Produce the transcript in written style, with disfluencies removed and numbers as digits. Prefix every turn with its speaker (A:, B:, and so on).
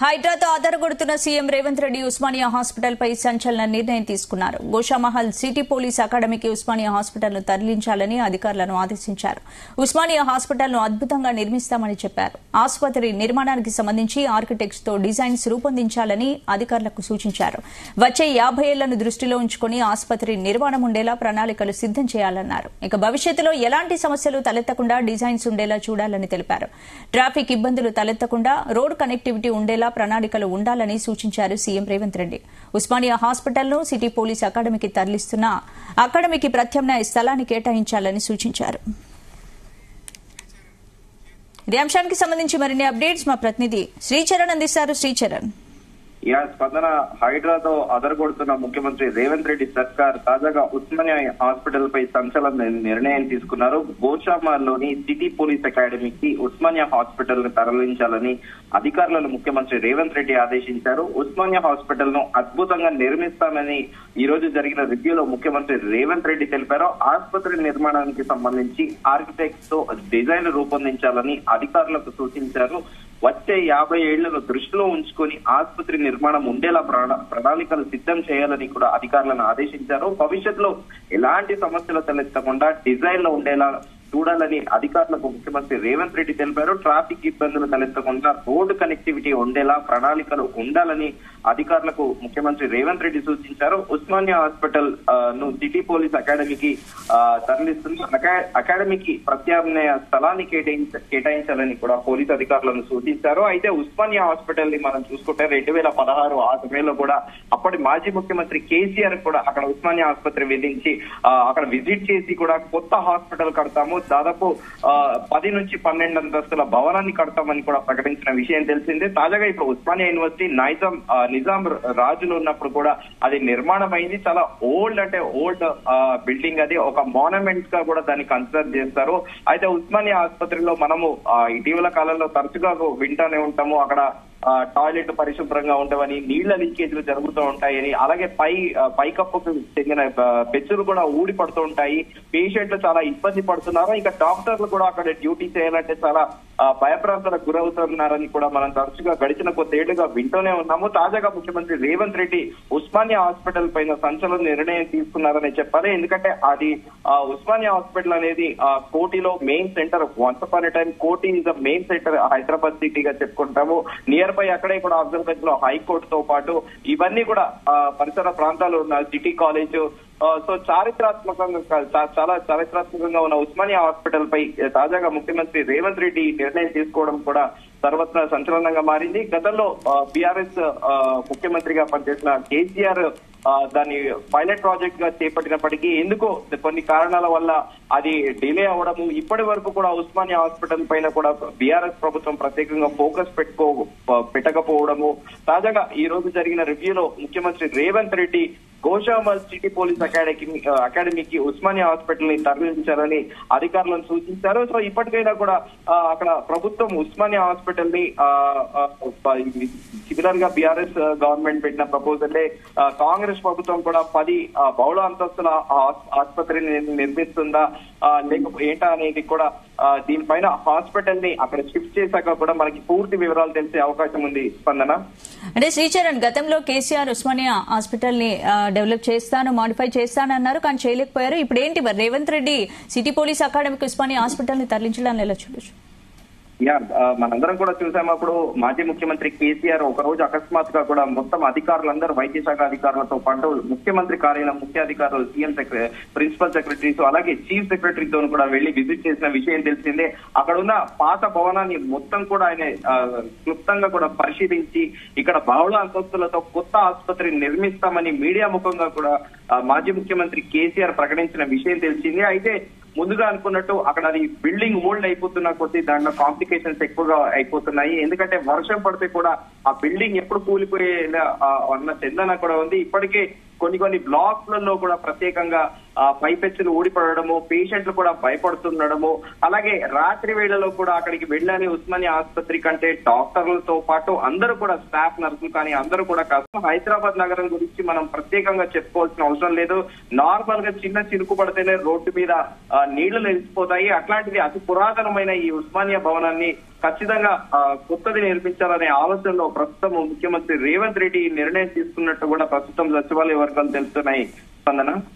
A: హైడ్రాతో ఆధారపడుతున్న CM Revanth Reddy Osmania hospital పై సంచలన నిర్ణయం తీసుకున్నారు. గోషామహల్ సిటీ పోలీస్ అకాడమీకి ఉస్మానియా హాస్పిటల్ ను తరలించాలని అధికారులను ఆదేశించారు. ఉస్మానియా హాస్పిటల్ ను అద్భుతంగా నిర్మిస్తామని చెప్పారు. ఆసుపత్రి నిర్మాణానికి సంబంధించి ఆర్కిటెక్ట్స్ తో డిజైన్స్ రూపొందించాలని అధికారులకు సూచించారు. వచ్చే 50 ఏళ్లను దృష్టిలో ఉంచుకుని ఆసుపత్రి నిర్మాణం ఉండేలా ప్రణాళికలు సిద్దం చేయాలన్నారు. ఇక భవిష్యత్తులో ఎలాంటి సమస్యలు తలెత్తకుండా డిజైన్స్ ఉండేలా చూడాలని తెలిపారు. ట్రాఫిక్ ఇబ్బందులు తలెత్తకుండా రోడ్ కనెక్టివిటీ ఉండేలా ప్రణాళికలు ఉండాలని సూచించారు సీఎం రేవంత్ రెడ్డి. ఉస్మానియా హాస్పిటల్ ను సిటీ పోలీస్ అకాడమీకి తరలిస్తున్నా అకాడమీకి ప్రత్యామ్నాయ స్థలాన్ని కేటాయించాలని సూచించారు. ఇదే అంశానికి సంబంధించి మరిన్ని అప్డేట్స్ మా ప్రతినిధి శ్రీచరణ్ అందిస్తారు. శ్రీచరణ్,
B: స్పందన హైడ్రాతో అదరగొడుతున్న ముఖ్యమంత్రి రేవంత్ రెడ్డి సర్కార్ తాజాగా ఉస్మానియా హాస్పిటల్ పై సంచలన నిర్ణయం తీసుకున్నారు. గోషామహల్లోని సిటీ పోలీస్ అకాడమీకి ఉస్మానియా హాస్పిటల్ ను తరలించాలని అధికారులను ముఖ్యమంత్రి రేవంత్ రెడ్డి ఆదేశించారు. ఉస్మానియా హాస్పిటల్ ను అద్భుతంగా నిర్మిస్తామని ఈ రోజు జరిగిన రివ్యూలో ముఖ్యమంత్రి రేవంత్ రెడ్డి తెలిపారు. ఆసుపత్రి నిర్మాణానికి సంబంధించి ఆర్కిటెక్ట్స్ తో డిజైన్ రూపొందించాలని అధికారులకు సూచించారు. వచ్చే 50 ఏళ్లను దృష్టిలో ఉంచుకొని ఆసుపత్రి నిర్మాణం ఉండేలా ప్రణాళికలు సిద్ధం చేయాలని కూడా అధికారులను ఆదేశించారు. భవిష్యత్తులో ఎలాంటి సమస్యలు తలెత్తకుండా డిజైన్ లో ఉండేలా చూడాలని అధికారులకు ముఖ్యమంత్రి రేవంత్ రెడ్డి తెలిపారు. ట్రాఫిక్ ఇబ్బందులు తలెత్తకుండా రోడ్డు కనెక్టివిటీ ఉండేలా ప్రణాళికలు ఉండాలని అధికారులకు ముఖ్యమంత్రి రేవంత్ రెడ్డి సూచించారు. ఉస్మానియా హాస్పిటల్ ను సిటీ పోలీస్ అకాడమీకి తరలిస్తుంది. అకాడమీకి ప్రత్యామ్నాయ స్థలాన్ని కేటాయించాలని కూడా పోలీస్ అధికారులను సూచించారు. అయితే ఉస్మానియా హాస్పిటల్ ని మనం చూసుకుంటే 2016 ఆ సమయంలో కూడా అప్పటి మాజీ ముఖ్యమంత్రి కేసీఆర్ కూడా అక్కడ ఉస్మానియా ఆసుపత్రి వెళ్ళించి అక్కడ విజిట్ చేసి కూడా కొత్త హాస్పిటల్ కడతాము, దాదాపు 10 నుంచి 12 అంతస్తుల భవనాన్ని కడతామని కూడా ప్రకటించిన విషయం తెలిసిందే. తాజాగా ఇప్పుడు ఉస్మానియా యూనివర్సిటీ నిజాం రాజులు ఉన్నప్పుడు కూడా అది నిర్మాణం అయింది. చాలా ఓల్డ్ బిల్డింగ్, అది ఒక మాన్యుమెంట్ గా కూడా దాన్ని కన్సిడర్ చేస్తారు. అయితే ఉస్మానియా ఆసుపత్రిలో మనము ఇటీవల కాలంలో తరచుగా వింటానే ఉంటాము, అక్కడ టాయిలెట్ పరిశుభ్రంగా ఉండవని, నీళ్ల లీకేజీలు జరుగుతూ ఉంటాయని, అలాగే పైకప్పుకు చెందిన పెచ్చులు కూడా ఊడి పడుతూ ఉంటాయి. పేషెంట్లు చాలా ఇబ్బంది పడుతున్నారు. ఇంకా డాక్టర్లు కూడా అక్కడ డ్యూటీ చేయాలంటే చాలా భయప్రాంతాలకు గురవుతున్నారని కూడా మనం తరచుగా గడిచిన కొద్దేళ్లుగా వింటూనే ఉన్నాము. తాజాగా ముఖ్యమంత్రి రేవంత్ రెడ్డి ఉస్మానియా హాస్పిటల్ పైన సంచలన నిర్ణయం తీసుకున్నారని చెప్పాలి. ఎందుకంటే అది ఉస్మానియా హాస్పిటల్ అనేది కోటిలో main centre. Once upon a time Koti is the main centre Hyderabad సిటీగా చెప్పుకుంటాము. నియర్ బై అక్కడే కూడా అఫ్జల్గంజ్ లో హైకోర్టుతో పాటు ఇవన్నీ కూడా పరిసర ప్రాంతాలు ఉన్న సిటీ కాలేజ్. సో చాలా చారిత్రాత్మకంగా ఉన్న ఉస్మానియా హాస్పిటల్ పై తాజాగా ముఖ్యమంత్రి రేవంత్ రెడ్డి నిర్ణయం తీసుకోవడం కూడా సర్వత్రా సంచలనంగా మారింది. గతంలో బీఆర్ఎస్ ముఖ్యమంత్రిగా పనిచేసిన కేసీఆర్ దాన్ని పైలట్ ప్రాజెక్ట్ గా చేపట్టినప్పటికీ ఎందుకో కొన్ని కారణాల వల్ల అది డిలే అవ్వడము, ఇప్పటి వరకు కూడా ఉస్మానియా హాస్పిటల్ పైన కూడా బీఆర్ఎస్ ప్రభుత్వం ప్రత్యేకంగా ఫోకస్ పెట్టకపోవడము. తాజాగా ఈ రోజు జరిగిన రివ్యూలో ముఖ్యమంత్రి రేవంత్ రెడ్డి గోషామహల్ సిటీ పోలీస్ అకాడమీకి ఉస్మానియా హాస్పిటల్ ని తరలించాలని అధికారులను సూచించారు. సో ఇప్పటికైనా కూడా అక్కడ ప్రభుత్వం ఉస్మానియా హాస్పిటల్ ని సిమిలర్ గా బీఆర్ఎస్ గవర్నమెంట్ పెట్టిన ప్రపోజల్ కాంగ్రెస్ ప్రభుత్వం కూడా 10 బహుళ అంతస్తుల ఆసుపత్రిని నిర్మిస్తుందా లేకపోతే ఏంటా అనేది కూడా దీనిపైన హాస్పిటల్ ని అక్కడ షిఫ్ట్ చేశాక కూడా మనకి పూర్తి వివరాలు తెలిసే అవకాశం ఉంది. స్పందన,
A: అంటే శ్రీచరణ్, గతంలో కేసీఆర్ ఉస్మానియా హాస్పిటల్ ని డెవలప్ చేస్తాను, మాడిఫై చేస్తానన్నారు, కానీ చేయలేకపోయారు. ఇప్పుడు ఏంటి మరి రేవంత్ రెడ్డి సిటీ పోలీస్ అకాడమీకి ఉస్మానియా హాస్పిటల్ ని తరలించడాన్ని ఎలా చూడొచ్చు?
B: మనందరం కూడా చూసాము. అప్పుడు మాజీ ముఖ్యమంత్రి కేసీఆర్ ఒక రోజు అకస్మాత్తుగా కూడా మొత్తం అధికారులందరూ, వైద్య శాఖ అధికారులతో పాటు ముఖ్యమంత్రి కార్యాలయం ముఖ్య అధికారులు, సీఎం ప్రిన్సిపల్ సెక్రటరీస్ అలాగే చీఫ్ సెక్రటరీతో కూడా వెళ్లి విజిట్ చేసిన విషయం తెలిసిందే. అక్కడ ఉన్న పాత భవనాన్ని మొత్తం కూడా ఆయన క్లుప్తంగా కూడా పరిశీలించి ఇక్కడ బహుళ అంతస్తులతో కొత్త ఆసుపత్రి నిర్మిస్తామని మీడియా ముఖంగా కూడా మాజీ ముఖ్యమంత్రి కేసీఆర్ ప్రకటించిన విషయం తెలిసింది. అయితే ముందుగా అనుకున్నట్టు అక్కడ అది బిల్డింగ్ ఓల్డ్ అయిపోతున్న కొద్దీ దాంట్లో కాంప్లికేషన్స్ ఎక్కువగా అయిపోతున్నాయి. ఎందుకంటే వర్షం పడితే కూడా ఆ బిల్డింగ్ ఎప్పుడు కూలిపోయే అన్న చందన కూడా ఉంది. ఇప్పటికే కొన్ని బ్లాక్లలో కూడా ప్రత్యేకంగా పైపెచ్చులు ఊడిపడము, పేషెంట్లు కూడా భయపడుతుండడము, అలాగే రాత్రి వేళలో కూడా అక్కడికి వెళ్ళాలి ఉస్మానియా ఆసుపత్రి కంటే డాక్టర్లతో పాటు అందరూ కూడా స్టాఫ్ నర్సులు కానీ అందరూ కూడా కష్టం. హైదరాబాద్ నగరం గురించి మనం ప్రత్యేకంగా చెప్పుకోవాల్సిన అవసరం లేదు. నార్మల్ గా చిన్న చినుకు పడితేనే రోడ్డు మీద నీళ్లు నిలిచిపోతాయి. అట్లాంటిది అతి పురాతనమైన ఈ ఉస్మానియా భవనాన్ని ఖచ్చితంగా కొత్తది నిర్మించాలనే ఆలోచనలో ప్రస్తుతం ముఖ్యమంత్రి రేవంత్ రెడ్డి నిర్ణయం తీసుకున్నట్టు కూడా ప్రస్తుతం సచివాలయ వర్గాలు తెలుస్తున్నాయి. స్పందన.